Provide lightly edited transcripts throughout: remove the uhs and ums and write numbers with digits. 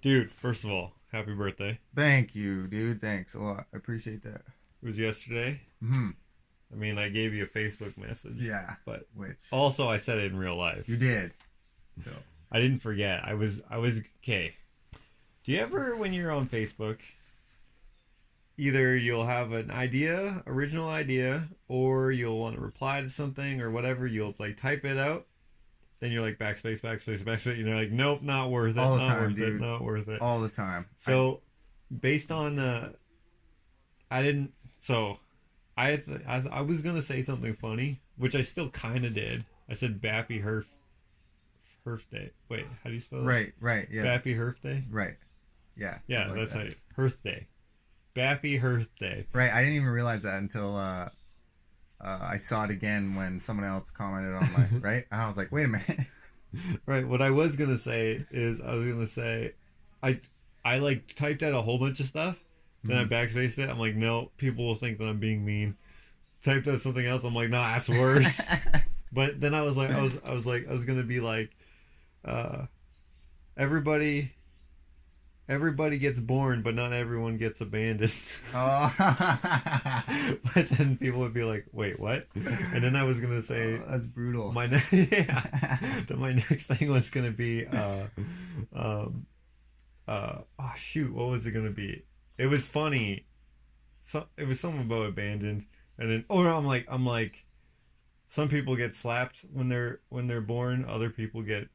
Dude, first of all, happy birthday. Thank you, dude. Thanks a lot. I appreciate that. It was yesterday. Hmm. I mean, I gave you a Facebook message. Yeah. But Which also I said it in real life. you did. So. I didn't forget. I was okay. Do you ever, when you're on Facebook, either you'll have an idea, original idea, or you'll want to reply to something or whatever, you'll like type it out, then you're like backspace, backspace, backspace, and you're like, nope, not worth it, All the not time, worth dude. it, not worth it. All the time. So, based on, I didn't, so, I was gonna say something funny, which I still kind of did. I said Bappy Herf Day. Wait, how do you spell that? Right, yeah. Bappy Herf Day? Right. Yeah. Yeah, like that's that. how you, Hearth Day. Bappy Hearth Day. Right, I didn't even realize that until I saw it again when someone else commented on my right, and I was like, wait a minute. Right, what I was gonna say is I like typed out a whole bunch of stuff, then I backspaced it. I'm like, no, people will think that I'm being mean. Typed out something else. I'm like, nah, that's worse. But then I was like, I was gonna be like, everybody gets born, but not everyone gets abandoned. Oh. But then people would be like, wait, what? And then I was gonna say, That's brutal. yeah. Then my next thing was gonna be, oh shoot, what was it gonna be? It was funny. So it was something about abandoned, and then I'm like, some people get slapped when they're born, other people get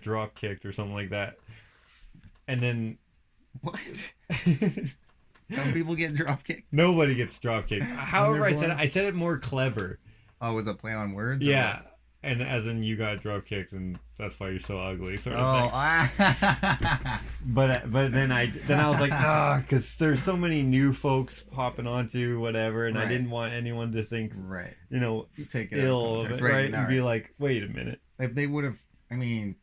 drop kicked or something like that. And then What? Some people get drop kicked. nobody gets drop kicked. However, I said it more clever. Oh, was it play on words? or Yeah. And as in you got drop kicked and that's why you're so ugly, sort of what? thing. Oh, But then I was like, because there's so many new folks popping onto whatever, and I Right. didn't want anyone to think, right. you Take it ill of it, right? And be like, wait a minute. If they would have, I mean,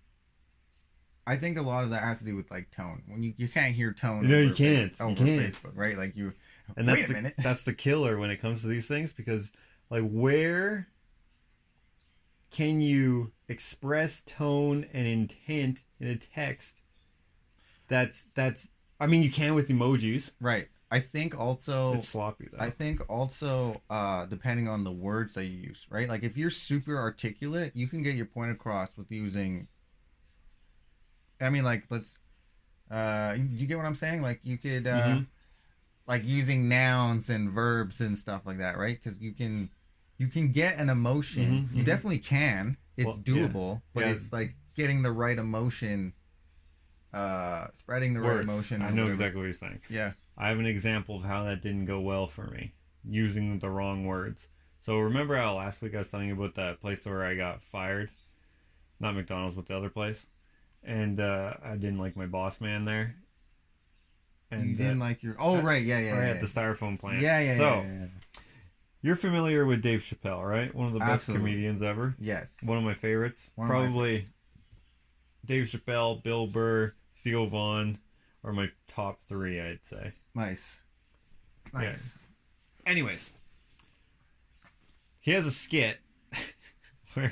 I think a lot of that has to do with like tone. When you can't hear tone. No, you over can't. over You can't. Facebook, right? Like you. And Wait a minute. that's the killer when it comes to these things, because like, where can you express tone and intent in a text? That's I mean, you can with emojis. Right. I think also. It's sloppy though. I think also, depending on the words that you use, right? Like if you're super articulate, you can get your point across with using. I mean, like let's. You get what I'm saying? Like you could, like using nouns and verbs and stuff like that, right? Because you can get an emotion. You definitely can. It's doable, but it's like getting the right emotion, spreading the right emotion. I know exactly what you're saying. Yeah. I have an example of how that didn't go well for me, using the wrong words. So remember how last week I was telling you about that place where I got fired? Not McDonald's, but the other place. And I didn't like my boss man there. And You didn't like your. Oh, right. Yeah. at the styrofoam plant. Yeah. So, you're familiar with Dave Chappelle, right? One of the best Absolutely. comedians ever. Yes. One of my favorites. Probably Dave Chappelle, Bill Burr, Theo Vaughn are my top three, I'd say. Nice. Yeah. Anyways, he has a skit where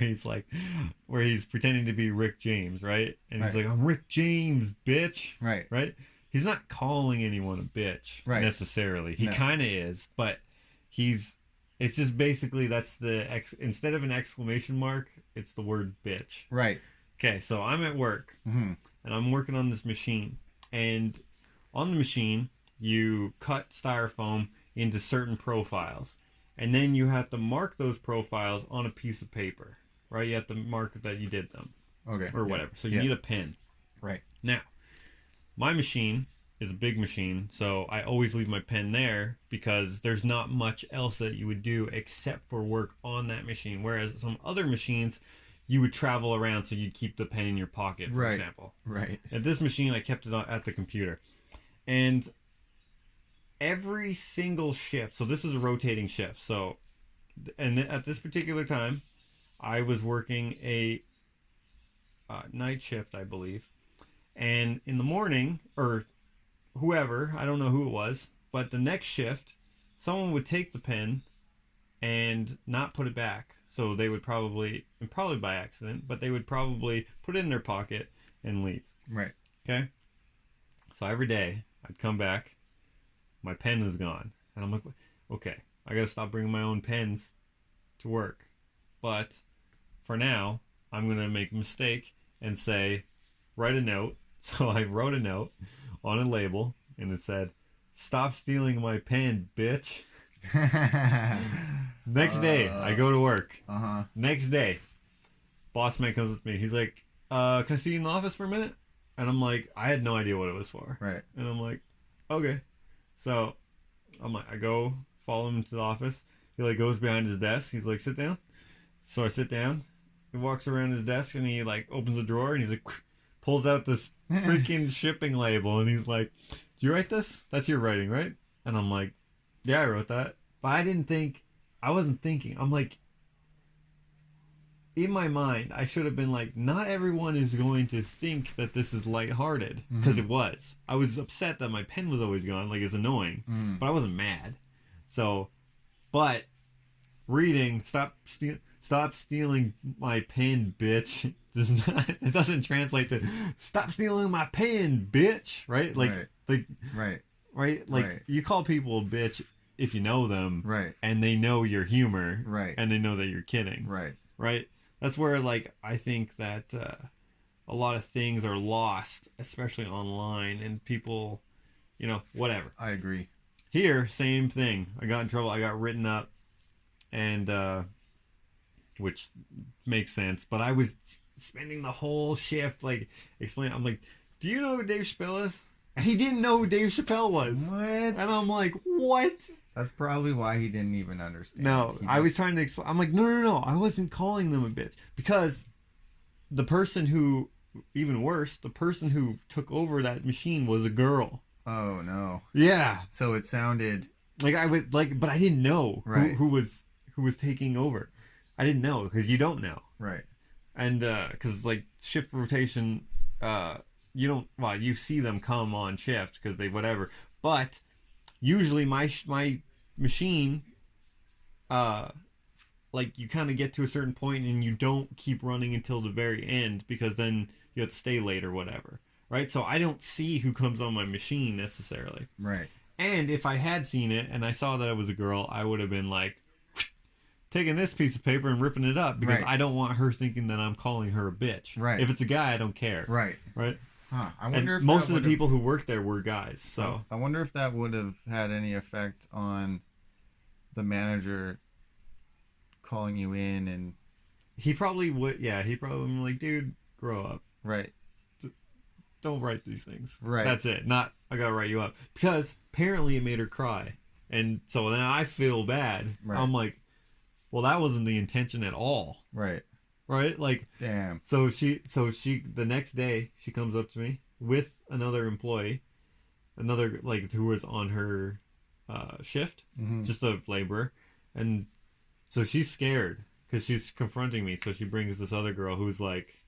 he's pretending to be Rick James, right? And he's like, I'm Rick James, bitch. Right. He's not calling anyone a bitch necessarily. He kind of is, but it's just basically that's instead of an exclamation mark, it's the word bitch. Right. Okay, so I'm at work and I'm working on this machine, and on the machine you cut styrofoam into certain profiles, and then you have to mark those profiles on a piece of paper, right? You have to mark that you did them. Okay. Or whatever. So you need a pen. Right. Now, my machine is a big machine, so I always leave my pen there because there's not much else that you would do except for work on that machine. Whereas some other machines, you would travel around, so you'd keep the pen in your pocket, for example. Right. At this machine, I kept it at the computer. And every single shift, so this is a rotating shift. So, and at this particular time, I was working a night shift, I believe. And in the morning, or whoever, I don't know who it was, but the next shift, someone would take the pen and not put it back. So they would probably by accident, but they would probably put it in their pocket and leave. Right. Okay? So every day I'd come back, my pen was gone, and I'm like, okay, I gotta stop bringing my own pens to work. But for now, I'm gonna make a mistake and say, write a note. So I wrote a note on a label, and it said, "Stop stealing my pen, bitch." Next day, I go to work. Next day, boss man comes with me. He's like, "Can I see you in the office for a minute?" And I'm like, I had no idea what it was for. Right. And I'm like, okay. So I'm like, I go follow him to the office. He like goes behind his desk. He's like, sit down. So I sit down. He walks around his desk and he like opens the drawer and he's like, pulls out this freaking shipping label and he's like, "Do you write this? That's your writing, right?" And I'm like, "Yeah, I wrote that." But I wasn't thinking. I'm like, in my mind, I should have been like, not everyone is going to think that this is lighthearted. Because it was. I was upset that my pen was always gone. Like, it's annoying. But I wasn't mad. So, but reading, stop stealing my pen, bitch. It doesn't translate to stop stealing my pen, bitch. Right? Like, you call people a bitch if you know them. Right. And they know your humor. Right. And they know that you're kidding. Right. Right? That's where, like, I think that a lot of things are lost, especially online, and people, you know, whatever. I agree. Here, same thing. I got in trouble. I got written up, and which makes sense. But I was spending the whole shift, like, explaining. I'm like, "Do you know who Dave Chappelle is?" And he didn't know who Dave Chappelle was. What? And I'm like, what? That's probably why he didn't even understand. No, I was trying to explain. I'm like, no. I wasn't calling them a bitch. Because the person who, even worse, the person who took over that machine was a girl. Oh, no. Yeah. So it sounded... Like, I was, like, but I didn't know right. who was taking over. I didn't know, because you don't know. Right. And, because, like, shift rotation, you don't, well, you see them come on shift, because they, whatever. But... usually my machine, like you kind of get to a certain point and you don't keep running until the very end because then you have to stay late or whatever, right? So I don't see who comes on my machine necessarily. Right. And if I had seen it and I saw that it was a girl, I would have been like, taking this piece of paper and ripping it up because I don't want her thinking that I'm calling her a bitch. Right. If it's a guy, I don't care. Right. Right. Huh. I wonder if most of the people who worked there were guys. So I wonder if that would have had any effect on the manager calling you in and he probably would. Yeah, he probably would be like, "Dude, grow up. Right. Don't write these things. Right. That's it. Not I gotta write you up because apparently it made her cry, and so now I feel bad. Right. I'm like, well, that wasn't the intention at all. Right. Right? Like, damn. So she the next day she comes up to me with another employee, another like who was on her shift, just a laborer, and so she's scared because she's confronting me. So she brings this other girl who's like,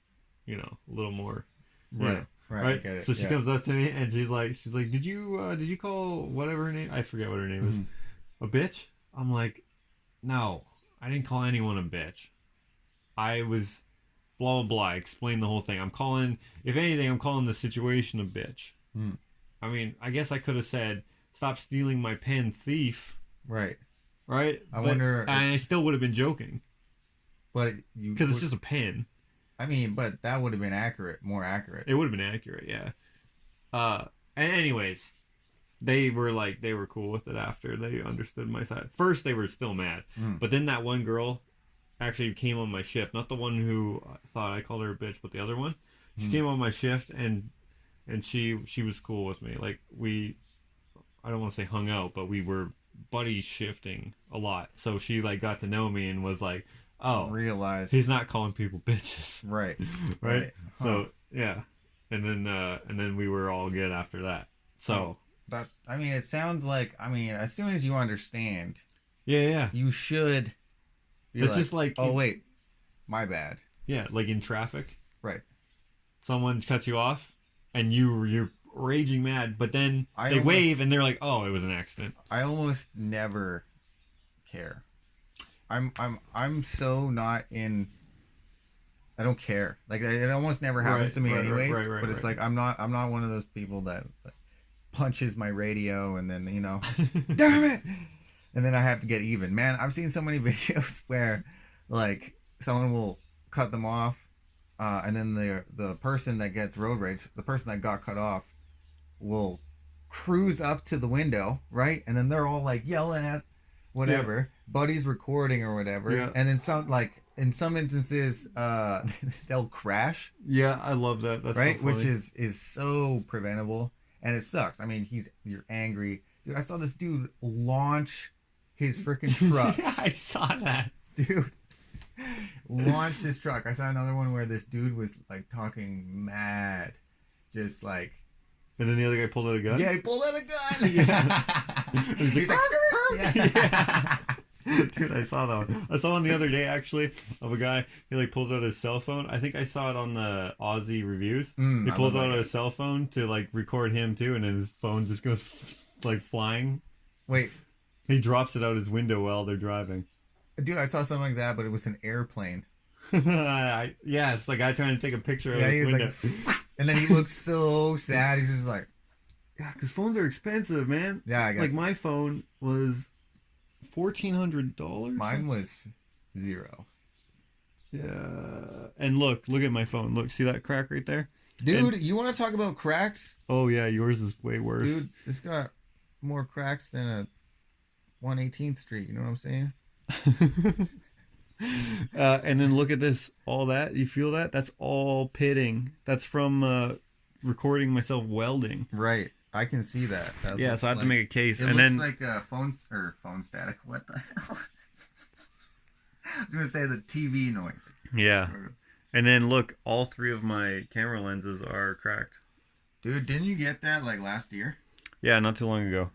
you know, a little more, right. Right. So she comes up to me and she's like, did you call whatever her name? I forget what her name is. A bitch? I'm like, no, I didn't call anyone a bitch. I was blah, blah, blah. I explained the whole thing. If anything, I'm calling the situation a bitch. I mean, I guess I could have said, stop stealing my pen, thief. Right. Right? Wonder... I still would have been joking. But because it's just a pen. I mean, but that would have been more accurate. It would have been accurate, yeah. And anyways, they were cool with it after they understood my side. First, they were still mad. But then that one girl actually came on my shift. Not the one who thought I called her a bitch, but the other one. She came on my shift, and she was cool with me. Like, I don't want to say hung out, but we were buddy shifting a lot. So she, like, got to know me and was like, oh, realize he's not calling people bitches. Right. Right. So yeah, and then we were all good after that. So that, I mean, it sounds like, I mean, as soon as you understand, yeah, you should. It's like, just like, oh wait, my bad. Yeah, like in traffic. Right. Someone cuts you off, and you're raging mad, but then they wave and they're like, oh, it was an accident. I almost never care. I'm so not in. I don't care. Like, it almost never happens to me anyways. But it's like I'm not one of those people that punches my radio, and then damn it, and then I have to get even. Man, I've seen so many videos where like someone will cut them off, and then the person that gets road rage, the person that got cut off, will cruise up to the window, right, and then they're all like yelling at whatever buddy's recording or whatever, and then in some instances they'll crash. Yeah, I love that. That's right, so funny. which is so preventable, and it sucks. I mean, you're angry, dude. I saw this dude launch his freaking truck. Yeah, I saw that, dude. Launched his truck. I saw another one where this dude was like talking mad, just like. And then the other guy pulled out a gun? Yeah, he pulled out a gun. Yeah. He's like, yeah. Dude, I saw that one. I saw one the other day, actually, of a guy. He like pulls out his cell phone. I think I saw it on the Aussie reviews. He pulls out his cell phone to like record him too, and then his phone just goes like flying. Wait. He drops it out his window while they're driving. Dude, I saw something like that, but it was an airplane. Yeah, it's the guy trying to take a picture of his window. Like, and then he looks so sad. He's just like, yeah, because phones are expensive, man. Yeah, I guess. Like my phone was $1,400. Mine was $0. Yeah, and look at my phone. Look, see that crack right there, dude. You want to talk about cracks? Oh yeah, yours is way worse, dude. It's got more cracks than a 118th Street. You know what I'm saying? And then look at this. All that, you feel that? That's all pitting. That's from recording myself welding. Right. I can see that. Yeah, so I have to make a case. It and looks then like a phone static. What the hell? I was gonna say the TV noise. Yeah. Sort of. And then look, all 3 of my camera lenses are cracked. Dude, didn't you get that like last year? Yeah, not too long ago.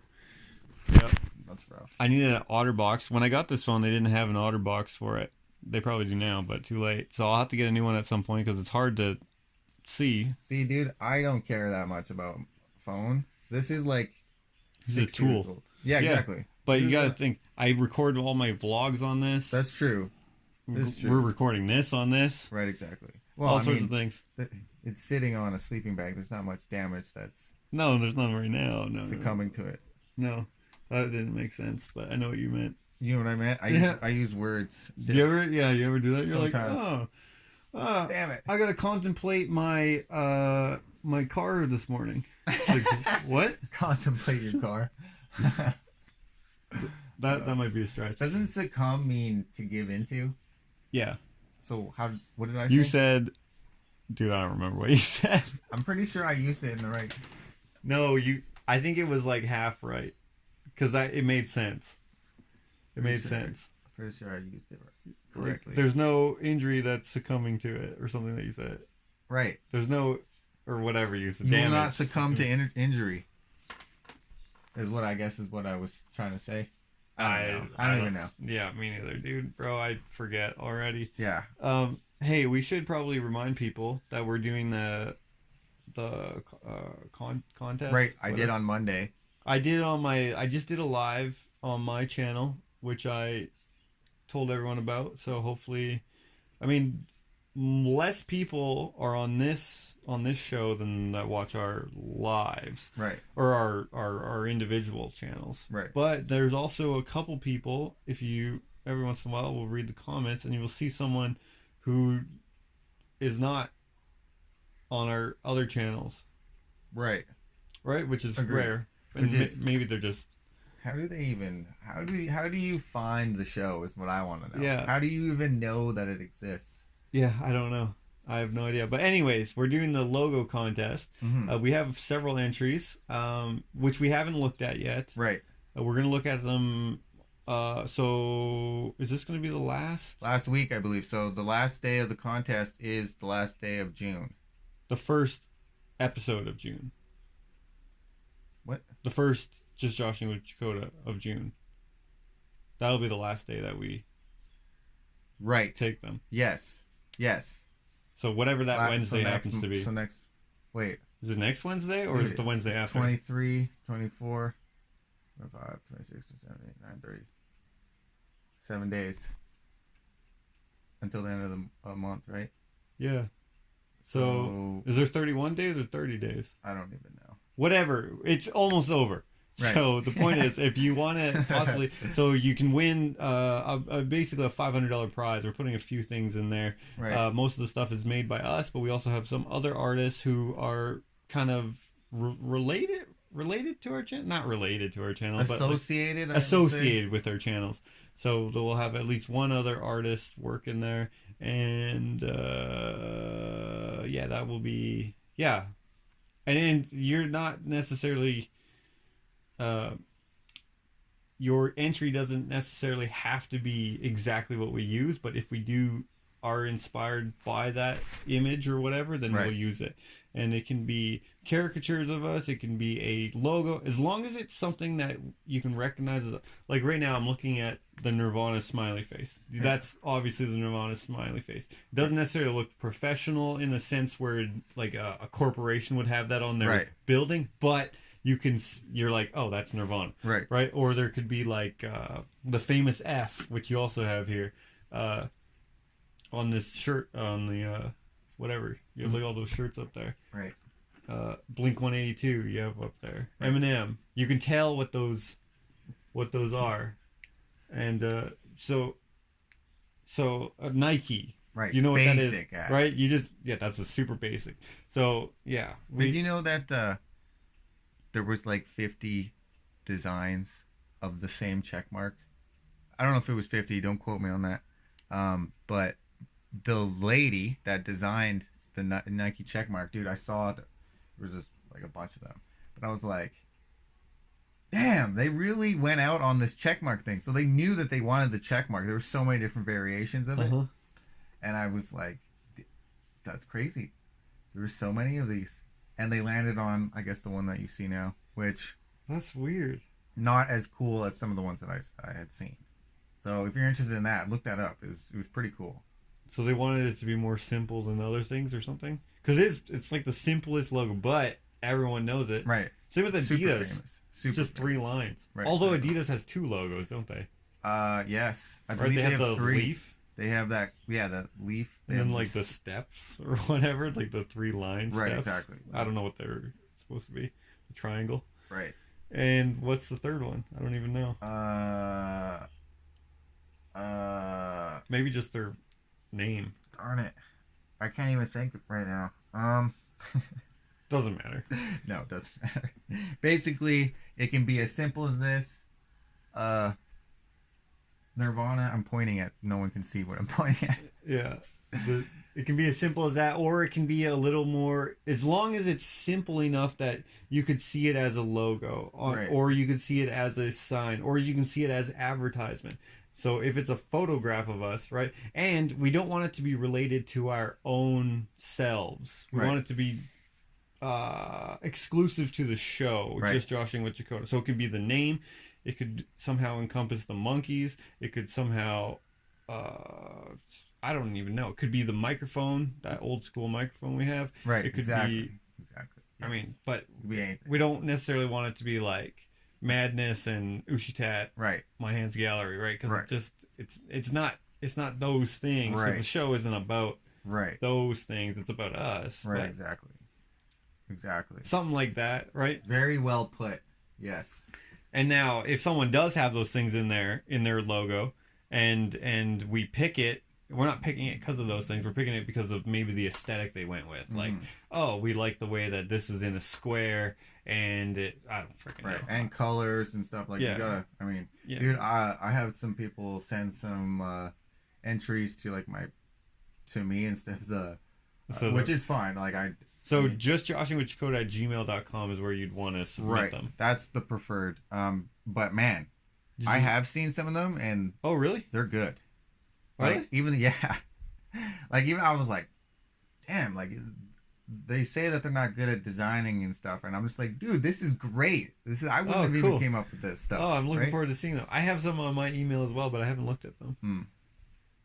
Yep. That's rough. I needed an OtterBox. When I got this phone, they didn't have an OtterBox for it. They probably do now, but too late. So I'll have to get a new one at some point because it's hard to see. See, dude, I don't care that much about phone. This is like this is a tool. Yeah, exactly. But you got to think, I record all my vlogs on this. That's true. We're recording this on this. Right, exactly. Well, all sorts of things. It's sitting on a sleeping bag. There's not much damage that's... No, there's none right now. No, succumbing to it. No, that didn't make sense, but I know what you meant. You know what I meant? I use words. You ever do that? You're sometimes. like, damn it. I got to contemplate my my car this morning. Like, what? Contemplate your car. That might be a stretch. Doesn't succumb mean to give into? Yeah. So what did I say? You said, dude, I don't remember what you said. I'm pretty sure I used it in the right. No, I think it was like half right, because it made sense. It made sense. I'm pretty sure I used it correctly. Like, there's no injury that's succuming to it, or something that you said. Right. There's no, or whatever you said. You will not succumb to injury. Is what I was trying to say. I don't even know. Yeah, me neither, dude. Bro, I forget already. Yeah. Hey, we should probably remind people that we're doing the contest. Right, I did on Monday. I just did a live on my channel, which I told everyone about. So hopefully, I mean, less people are on this show than that watch our lives, right, or our individual channels, right. But there's also a couple people, if you every once in a while will read the comments and you will see someone who is not on our other channels, right, which is Agreed. rare, and maybe they're just. How do you find the show is what I want to know. Yeah. How do you even know that it exists? Yeah, I don't know. I have no idea. But anyways, we're doing the logo contest. Mm-hmm. We have several entries, which we haven't looked at yet. Right. We're going to look at them. So is this going to be the last week, I believe. So the last day of the contest is the last day of June. The first episode of June. What? The first Just Josh and Jakota of June. That'll be the last day that we take them. Yes. So whatever that Wednesday happens to be. So wait. Is it next Wednesday or is it the Wednesday after? 23, 24, 25, 26, 27, 28, 9, 30. 7 days. Until the end of the month, right? Yeah. So is there 31 days or 30 days? I don't even know. whatever. It's almost over. Right. So the point is, if you want to possibly, so you can win basically a $500 prize. We're putting a few things in there. Right. Most of the stuff is made by us, but we also have some other artists who are kind of related to our channel, not related to our channel, associated, but like, associated with our channels. So we'll have at least one other artist working there, and yeah, that will be and you're not necessarily. Your entry doesn't necessarily have to be exactly what we use, but if we are inspired by that image or whatever, then we'll use it. And it can be caricatures of us, it can be a logo, as long as it's something that you can recognize. Like right now I'm looking at the Nirvana smiley face. That's obviously the Nirvana smiley face. It doesn't necessarily look professional in the sense where like a corporation would have that on their building, but you're like, oh, that's Nirvana, right? Or there could be like the famous F, which you also have here on this shirt, on the whatever, you have like all those shirts up there, right? Blink 182 you have up there, Eminem, you can tell what those are. And so Nike, right? You know what basic that is, right? You just that's a super basic. So yeah, did you know that there was like 50 designs of the same check mark? I don't know if it was 50. Don't quote me on that. But the lady that designed the Nike check mark, dude, I saw it. There was just like a bunch of them. But I was like, damn, they really went out on this check mark thing. So they knew that they wanted the check mark. There were so many different variations of it. And I was like, that's crazy. There were so many of these. And they landed on, I guess, the one that you see now, which... That's weird. Not as cool as some of the ones that I had seen. So if you're interested in that, look that up. It was pretty cool. So they wanted it to be more simple than other things or something? Because it's like the simplest logo, but everyone knows it. Right. Same with Adidas. Super famous. It's just 3 lines. Right. Although Adidas has 2 logos, don't they? Yes. I believe they have the 3. leaf. They have that, the leaf. And then like the steps or whatever, like the 3 line steps. Right, exactly. I don't know what they're supposed to be. The triangle. Right. And what's the third one? I don't even know. Maybe just their name. Darn it. I can't even think right now. Doesn't matter. No, it doesn't matter. Basically, it can be as simple as this. Nirvana, I'm pointing at. No one can see what I'm pointing at. Yeah. It can be as simple as that, or it can be a little more, as long as it's simple enough that you could see it as a logo, or you could see it as a sign, or you can see it as advertisement. So if it's a photograph of us, right, and we don't want it to be related to our own selves. We want it to be exclusive to the show, just Joshing with Jakota. So it could be the name. It could somehow encompass the monkeys. It could somehow... I don't even know. It could be the microphone, that old school microphone we have. Right. It could be. Exactly. I mean, but we don't necessarily want it to be like Madness and Ushitat. Right. My Hands Gallery. Right. Because it's not those things. Right. The show isn't about those things. It's about us. Right. Exactly. Something like that. Right. Very well put. Yes. And now, if someone does have those things in their logo, and we pick it. We're not picking it because of those things. We're picking it because of maybe the aesthetic they went with. Like, oh, we like the way that this is in a square, and I don't freaking know. And colors and stuff. Like, you gotta, I mean, dude, I have some people send some entries to, like, to me instead of the, which is fine. Like, just joshingwithjakota@gmail.com is where you'd want to submit them. That's the preferred. But, man, I have seen some of them, and... Oh, really? They're good. Really? Like, even I was like, damn, like, they say that they're not good at designing and stuff, and I'm just like, dude, this is great. I wouldn't have even came up with this stuff. Oh, I'm looking forward to seeing them. I have some on my email as well, but I haven't looked at them.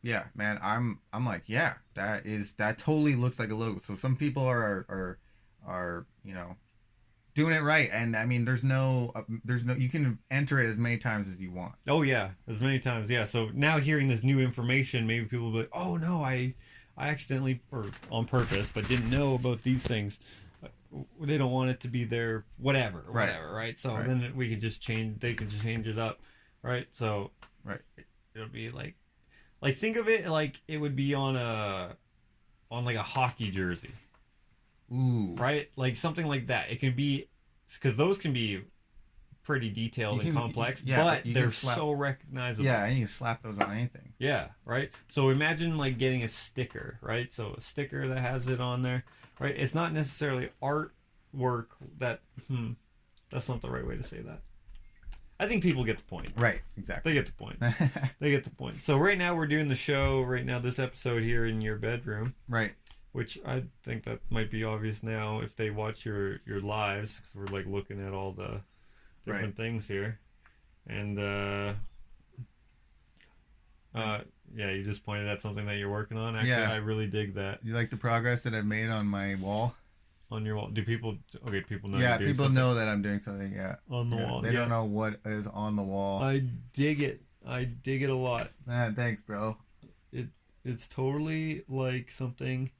Yeah, man, I'm like, yeah, that totally looks like a logo. So some people are doing it right, and I mean, there's no you can enter it as many times as you want. Oh yeah, as many times. Yeah. So now hearing this new information, maybe people will be like, oh no, I accidentally or on purpose, but didn't know about these things. they don't want it to be their whatever, right? So then we can just change. They can just change it up, right? So it'll be like think of it like it would be on like a hockey jersey. Ooh. Right? Like something like that. It can be because those can be pretty detailed and complex, but they're so recognizable. Yeah, and you slap those on anything. Yeah, right? So imagine like getting a sticker, right? So a sticker that has it on there, right? It's not necessarily artwork that that's not the right way to say that. I think people get the point. Right, exactly. They get the point. They get the point. So right now we're doing the show right now, this episode here in your bedroom. Right. Which I think that might be obvious now if they watch your lives, because we're like looking at all the different things here. And yeah, you just pointed at something that you're working on. Actually, I really dig that. You like the progress that I've made on my wall? On your wall? Do people? Okay, people know. Yeah, people know that I'm doing something. Yeah, on the wall. They don't know what is on the wall. I dig it. I dig it a lot. Man, thanks, bro. It's totally like something.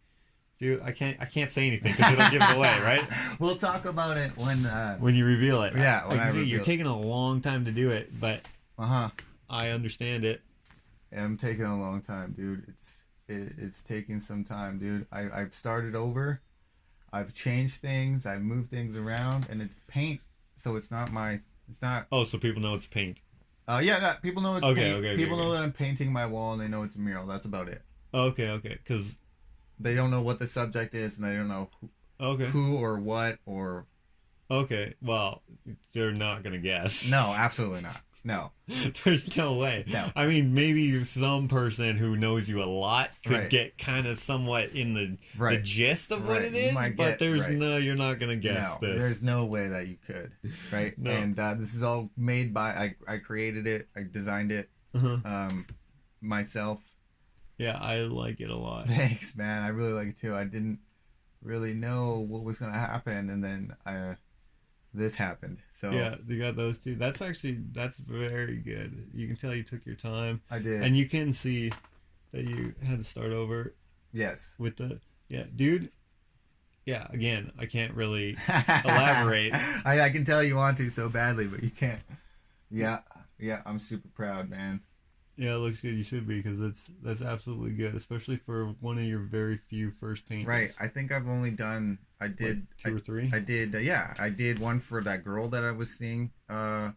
Dude, I can't say anything because it'll give it away, right? We'll talk about it when you reveal it. Yeah, when I see you're taking a long time to do it, but I understand it. I'm taking a long time, dude. It's taking some time, dude. I've started over. I've changed things. I've moved things around, and it's paint, so it's not. Oh, so people know it's paint. People know it's paint. People know that I'm painting my wall, and they know it's a mural. That's about it. Okay, because they don't know what the subject is, and they don't know who or what or. Okay, well, they're not gonna guess. No, absolutely not. No, there's no way. No, I mean maybe some person who knows you a lot could get kind of somewhat in the gist of what it is, but you're not gonna guess this. There's no way that you could, right? No. And this is all made by I created it, I designed it, myself. Yeah, I like it a lot. Thanks, man. I really like it too. I didn't really know what was gonna happen, and then this happened. So yeah, you got those two. That's very good. You can tell you took your time. I did, and you can see that you had to start over. Yes. With dude. Yeah. Again, I can't really elaborate. I can tell you want to so badly, but you can't. Yeah. I'm super proud, man. Yeah, it looks good. You should be, because that's absolutely good, especially for one of your very few first paintings. Right. I think I've only done. I did like 2 or 3. I did. I did one for that girl that I was seeing. Right.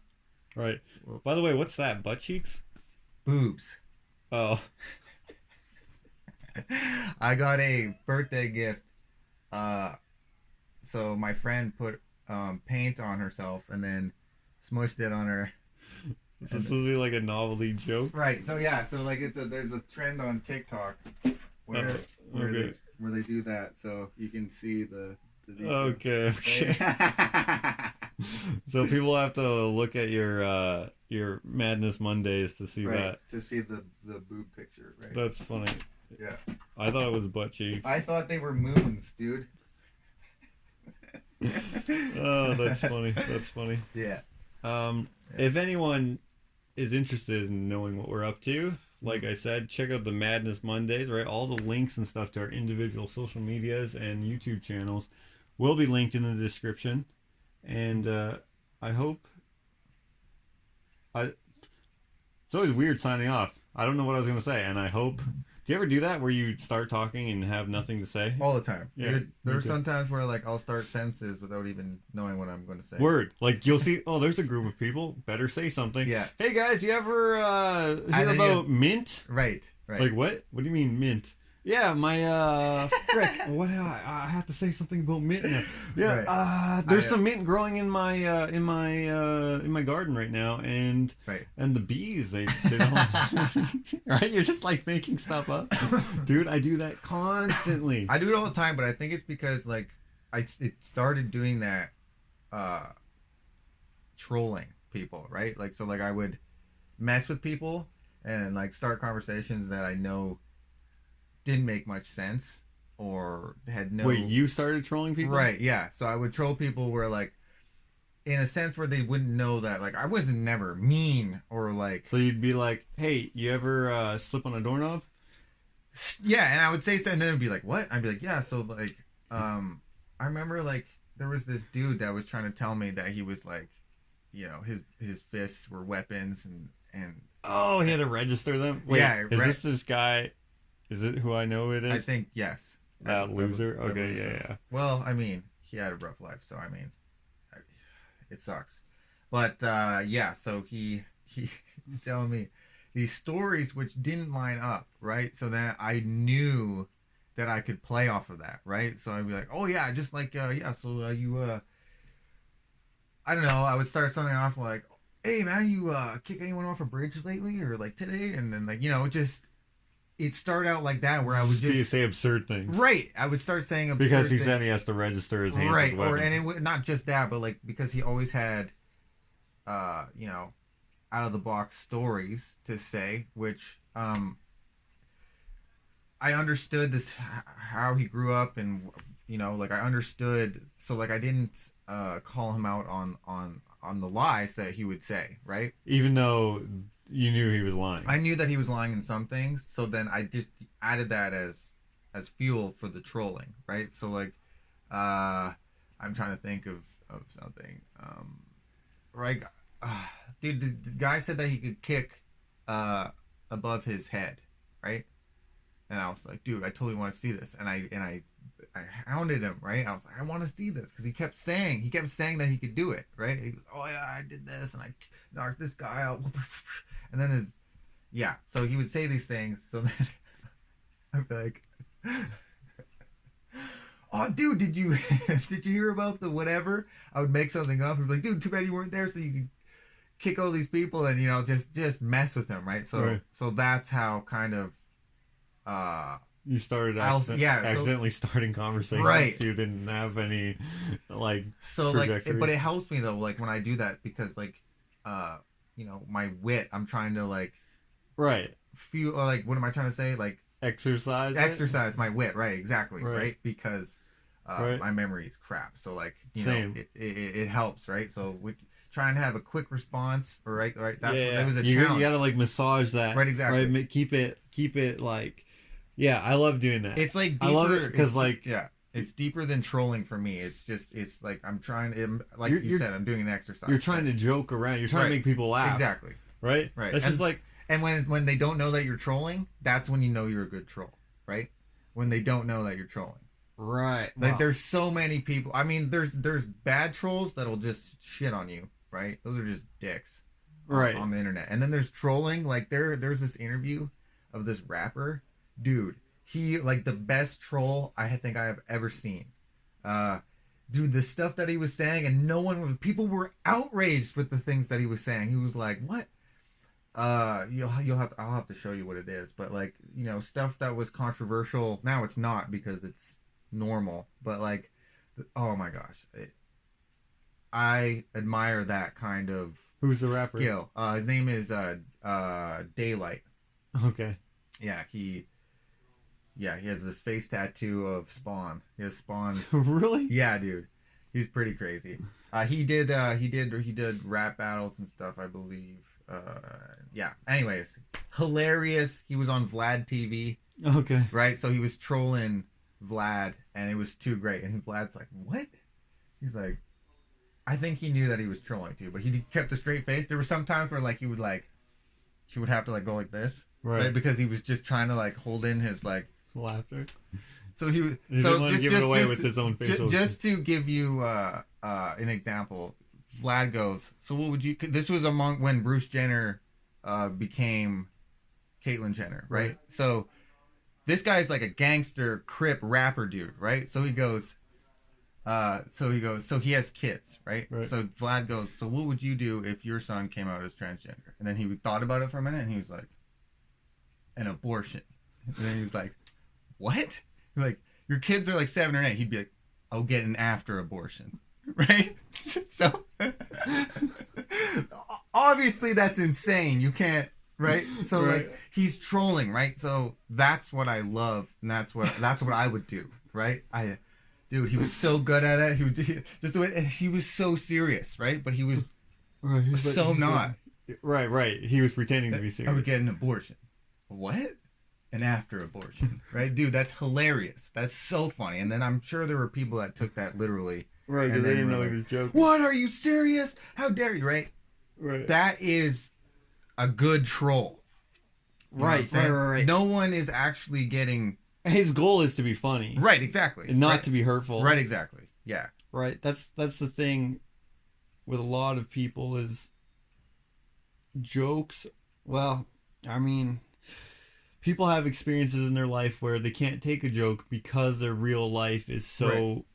By the way, what's that? Butt cheeks? Boobs. Oh. I got a birthday gift. So my friend put paint on herself and then smushed it on her. This is supposed to be like a novelty joke, right? So like there's a trend on TikTok where they do that, so you can see the detail. Okay. So people have to look at your Madness Mondays to see that. To see the boob picture, right? That's funny. Yeah. I thought it was butt cheeks. I thought they were moons, dude. Oh, that's funny. That's funny. Yeah. If anyone is interested in knowing what we're up to, like I said, check out the Madness Mondays, right? All the links and stuff to our individual social medias and YouTube channels will be linked in the description. And I hope... It's always weird signing off. I don't know what I was going to say, and I hope... Do you ever do that where you start talking and have nothing to say? All the time. Yeah. There's sometimes where like I'll start sentences without even knowing what I'm going to say. Word. Like you'll see, there's a group of people. Better say something. Yeah. Hey guys, you ever hear about mint? Right. Like what? What do you mean mint? Yeah, my frick. What? I have to say something about mint now. Yeah. Right. There's some mint growing in my garden right now, and the bees they don't. Right? You're just like making stuff up, dude. I do that constantly. I do it all the time, but I think it's because like it started doing that, trolling people, right? Like so, like I would mess with people and like start conversations that I know didn't make much sense or had no... Wait, you started trolling people? Right, yeah. So I would troll people where like, in a sense where they wouldn't know that, like, I wasn't never mean or like... So you'd be like, hey, you ever slip on a doorknob? Yeah, and I would say something and then it'd be like, what? I'd be like, yeah, so like, I remember like there was this dude that was trying to tell me that he was like, his fists were weapons and Oh, he had to register them? Wait, yeah, is this guy? Is it who I know it is? I think yes. That loser? Okay, loser. yeah. Well, I mean, he had a rough life, so I mean, it sucks. But yeah, so he's telling me these stories which didn't line up, right? So then I knew that I could play off of that, right? So I'd be like, oh yeah, just like yeah, so you I don't know, I would start something off like, hey man, you kick anyone off a bridge lately or like today? And then like, it started out like that where I would just say absurd things. Right. I would start saying absurd because he things. said he has to register his hands right. with weapons. And not just that, but like because he always had out of the box stories to say, which I understood this how he grew up, and like I understood, so like I didn't call him out on the lies that he would say, right? Even though you knew he was lying. I knew that he was lying in some things, so then I just added that as fuel for the trolling, right? So like I'm trying to think of something. Right, dude, the guy said that he could kick above his head, right? And I was like, dude, I totally want to see this. And I hounded him, right? I was like, I want to see this, because he kept saying that he could do it, right? He goes, oh yeah, I did this and I knocked this guy out, and then so he would say these things. So then I'd be like, oh dude, did you hear about the whatever? I would make something up and be like, dude, too bad you weren't there so you could kick all these people and just mess with him, right? So right. So that's how kind of you started accidentally starting conversations. Right. You didn't have any like trajectory. But it helps me though, like when I do that, because like my wit, I'm trying to like feel like, what am I trying to say? Like exercise my wit, right? Exactly, right? Because my memory is crap. So like it helps, right? So we trying to have a quick response, right? That's it was a challenge. You gotta like massage that, right? Exactly. Right? Keep it like. Yeah, I love doing that. It's like deeper, I love it because like it's deeper than trolling for me. It's like I'm trying to, like you said, I'm doing an exercise. You're trying to joke around. You're trying to make people laugh. Exactly. Right. That's just like, and when they don't know that you're trolling, that's when you know you're a good troll, right? When they don't know that you're trolling. Right. Like there's so many people. I mean, there's bad trolls that'll just shit on you, right? Those are just dicks, right, on the internet. And then there's trolling. Like there's this interview of this rapper. Dude, he like the best troll I think I have ever seen. Dude, the stuff that he was saying, and people were outraged with the things that he was saying. He was like, "What?" I'll have to show you what it is, but like stuff that was controversial. Now it's not because it's normal, but like, oh my gosh, I admire that kind of. Who's the rapper? Skill. His name is Daylight. Okay. Yeah, he has this face tattoo of Spawn. He has Spawn's. Really? Yeah, dude. He's pretty crazy. He did rap battles and stuff, I believe. Yeah. Anyways, hilarious. He was on Vlad TV. Okay. Right? So he was trolling Vlad, and it was too great. And Vlad's like, "What?" He's like, I think he knew that he was trolling too, but he kept a straight face. There were some times where like he would have to like go like this, right? Because he was just trying to like hold in his like laughter. So he didn't want to give it away with his own facial. Just to give you an example, Vlad Goes. So what would you? This was when Bruce Jenner became Caitlyn Jenner, right? So this guy's like a gangster Crip rapper dude, right? So he goes. So he has kids, right? So Vlad goes, so what would you do if your son came out as transgender? And then he thought about it for a minute, and he was like, an abortion. And then he was like, what? Like, your kids are like 7 or 8. He'd be like, I'll get an after abortion, right? So obviously that's insane. You can't, right? So like he's trolling, right? So that's what I love, and that's what I would do, right? Dude, he was so good at it. He would just do it. And he was so serious, right? But he was not. Right. He was pretending to be serious. I would get an abortion. What? An after abortion, right? Dude, that's hilarious. That's so funny. And then I'm sure there were people that took that literally. Right, because And they then didn't we're know like, he was joking. What? Are you serious? How dare you? Right. Right. That is a good troll. You know what I'm saying? Right. No one is actually getting. His goal is to be funny. Right. Exactly. And not right. to be hurtful. Right. Exactly. Yeah. Right. That's the thing with a lot of people is jokes. Well, I mean, people have experiences in their life where they can't take a joke because their real life is so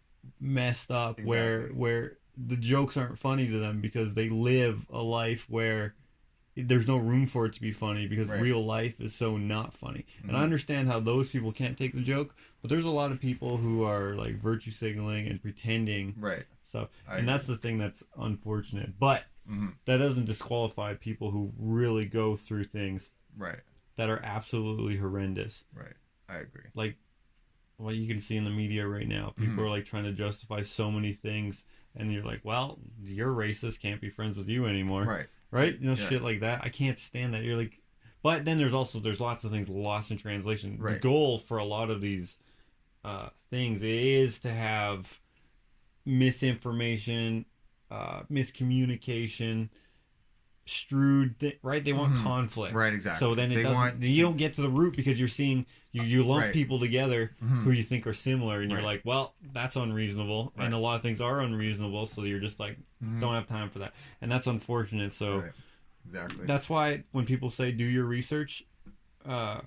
messed up, where the jokes aren't funny to them because they live a life where there's no room for it to be funny because real life is so not funny. And I understand how those people can't take the joke, but there's a lot of people who are like virtue signaling and pretending stuff. And that's the thing that's unfortunate. But that doesn't disqualify people who really go through things that are absolutely horrendous. Right. I agree. Like what you can see in the media right now. People are like trying to justify so many things, and you're like, well, you're racist, can't be friends with you anymore. Right? You know, shit like that. I can't stand that. You're like, but then there's lots of things lost in translation. The goal for a lot of these things is to have misinformation, miscommunication, right? They want conflict. Right, exactly. So then you don't get to the root because you're seeing, you lump people together who you think are similar, and you're like, well, that's unreasonable. And a lot of things are unreasonable, so you're just like, don't have time for that. And that's unfortunate. So exactly. that's why when people say do your research, and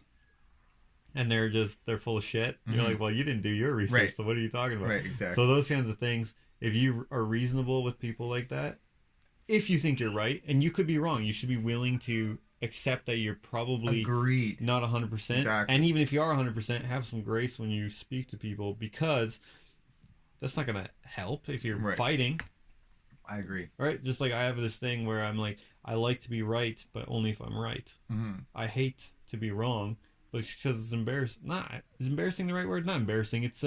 they're full of shit, you're like, well, you didn't do your research, so what are you talking about? Right, exactly. So those kinds of things, if you are reasonable with people like that, if you think you're right, and you could be wrong, you should be willing to accept that you're probably not 100%. Exactly. And even if you are 100%, have some grace when you speak to people, because that's not going to help if you're fighting. I agree. Right? Just like I have this thing where I'm like, I like to be right, but only if I'm right. I hate to be wrong, but it's because it's embarrassing. Is embarrassing the right word? Not embarrassing. It's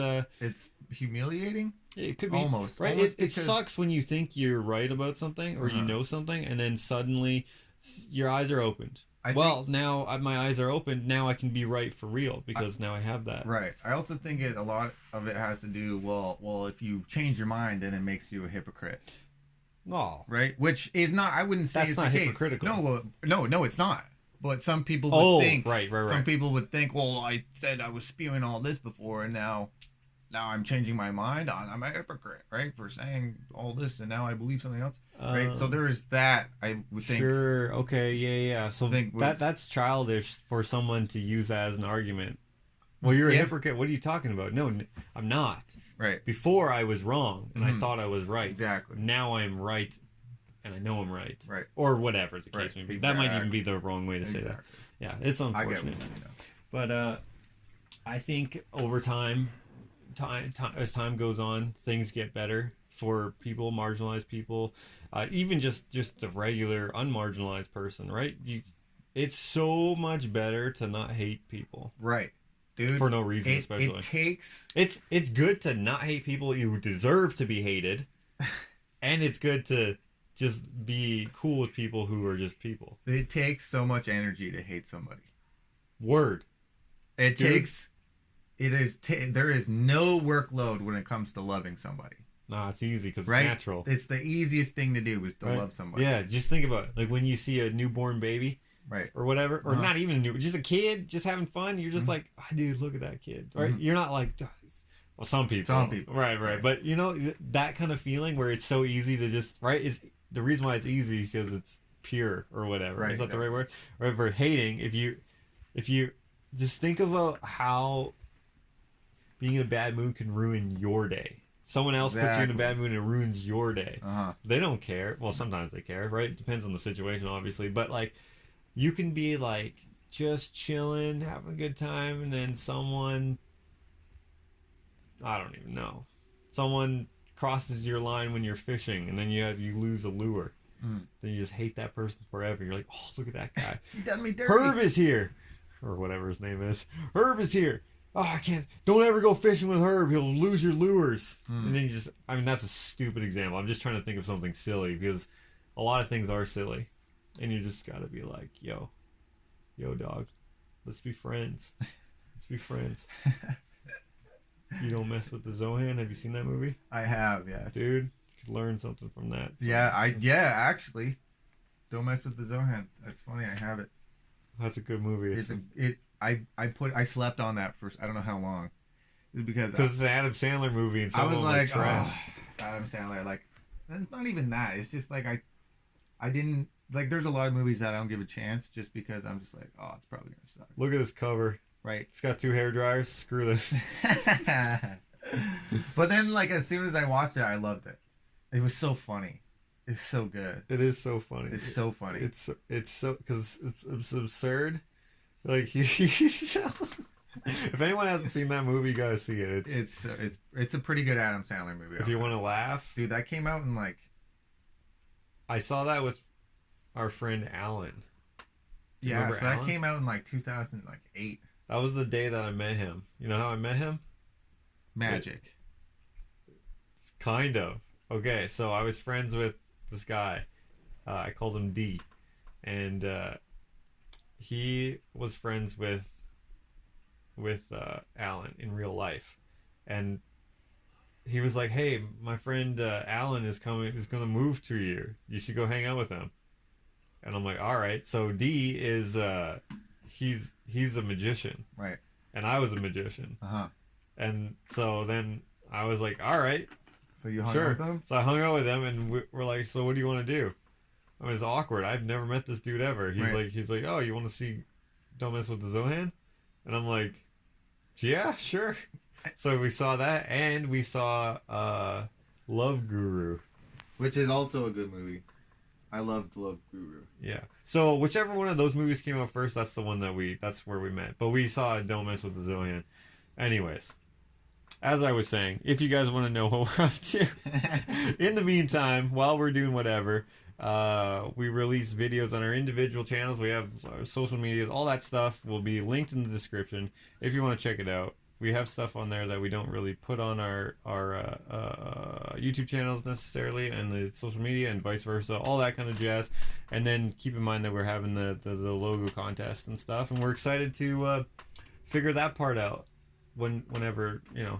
humiliating. It could be almost right. Almost it sucks when you think you're right about something or you know something, and then suddenly your eyes are opened. Now my eyes are opened. Now I can be right for real because now I have that. Right. I also think a lot of it has to do. Well, if you change your mind, then it makes you a hypocrite. Oh. Right. Which is not. I wouldn't say that's it's not the hypocritical. No, it's not. But some people would think. Right. Some people would think. Well, I said I was spewing all this before, and now I'm changing my mind. I'm a hypocrite, right, for saying all this, and now I believe something else, right? So there is that. I would think. Sure. Okay. Yeah. So that's childish for someone to use that as an argument. Well, you're a hypocrite. What are you talking about? No, I'm not. Right. Before I was wrong, and I thought I was right. Exactly. Now I'm right, and I know I'm right. Right. Or whatever the case may be. That might even be the wrong way to say that. Yeah, it's unfortunate. I get what you mean. But I think over time, as time goes on, things get better for people, marginalized people, even just the regular unmarginalized person, right? It's so much better to not hate people, right, dude, for no reason. Especially it's good to not hate people. You deserve to be hated, and it's good to just be cool with people who are just people. It takes so much energy to hate somebody. Word. It takes. There is no workload when it comes to loving somebody. Nah, it's easy because it's natural. It's the easiest thing to do is to love somebody. Yeah, just think about it. Like when you see a newborn baby, or whatever, or not even just a kid, just having fun. You're just like, oh, dude, look at that kid, right? You're not like, well, some people, right. But you know that kind of feeling where it's so easy to just is the reason why it's easy because it's pure or whatever. Is that the right word? Right, for hating, if you just think about how being in a bad mood can ruin your day. Someone else puts you in a bad mood and it ruins your day. They don't care. Well, sometimes they care, right? Depends on the situation, obviously. But, like, you can be, like, just chilling, having a good time, and then someone... I don't even know. Someone crosses your line when you're fishing, and then you lose a lure. Then you just hate that person forever. You're like, oh, look at that guy. He done me dirty. Herb is here. Or whatever his name is. Herb is here. Oh, I can't. Don't ever go fishing with Herb. He'll lose your lures. And then that's a stupid example. I'm just trying to think of something silly because a lot of things are silly. And you just got to be like, yo, dog, let's be friends. Let's be friends. You Don't Mess with the Zohan. Have you seen that movie? I have, yes. Dude, you could learn something from that. So. Yeah, actually. Don't Mess with the Zohan. That's funny, I have it. That's a good movie. I slept on that for I don't know how long. Because it's an Adam Sandler movie and some I was of them like, trash. Oh, Adam Sandler, like, not even that. It's just like I didn't like. There's a lot of movies that I don't give a chance just because I'm just like, oh, it's probably gonna suck. Look at this cover. Right. It's got 2 hair dryers. Screw this. But then, like, as soon as I watched it, I loved it. It was so funny. It's so good. It is so funny. It's so funny. It's so because it's absurd. Like he's so, if anyone hasn't seen that movie, you gotta see it. It's a pretty good Adam Sandler movie. If you want to laugh, dude, that came out in like. I saw that with our friend Alan. Yeah, so that came out in like 2008. That was the day that I met him. You know how I met him? Magic. It's kind of. Okay, so I was friends with this guy. I called him D. And he was friends with Alan in real life. And he was like, hey, my friend Alan is going to move to you. You should go hang out with him. And I'm like, all right. So D is he's a magician, right? And I was a magician. And so then I was like, all right. So you hung out with him? So I hung out with him, and we're like, so what do you want to do? I mean, it's awkward. I've never met this dude ever. He's like, oh, you want to see Don't Mess with the Zohan? And I'm like, yeah, sure. So we saw that, and we saw Love Guru, which is also a good movie. I loved Love Guru. Yeah. So whichever one of those movies came out first, that's the one that's where we met. But we saw Don't Mess with the Zohan. Anyways, as I was saying, if you guys want to know what we're up to, in the meantime, while we're doing whatever, we release videos on our individual channels. We have social medias, all that stuff will be linked in the description if you want to check it out. We have stuff on there that we don't really put on our YouTube channels necessarily, and the social media, and vice versa, all that kind of jazz. And then keep in mind that we're having the logo contest and stuff, and we're excited to figure that part out whenever. Yeah,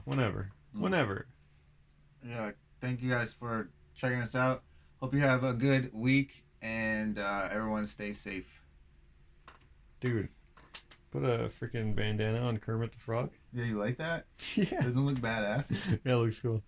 thank you guys for checking us out. Hope you have a good week, and everyone stay safe. Dude, put a freaking bandana on Kermit the Frog. Yeah, you like that? Yeah. Doesn't look badass. Yeah, it looks cool.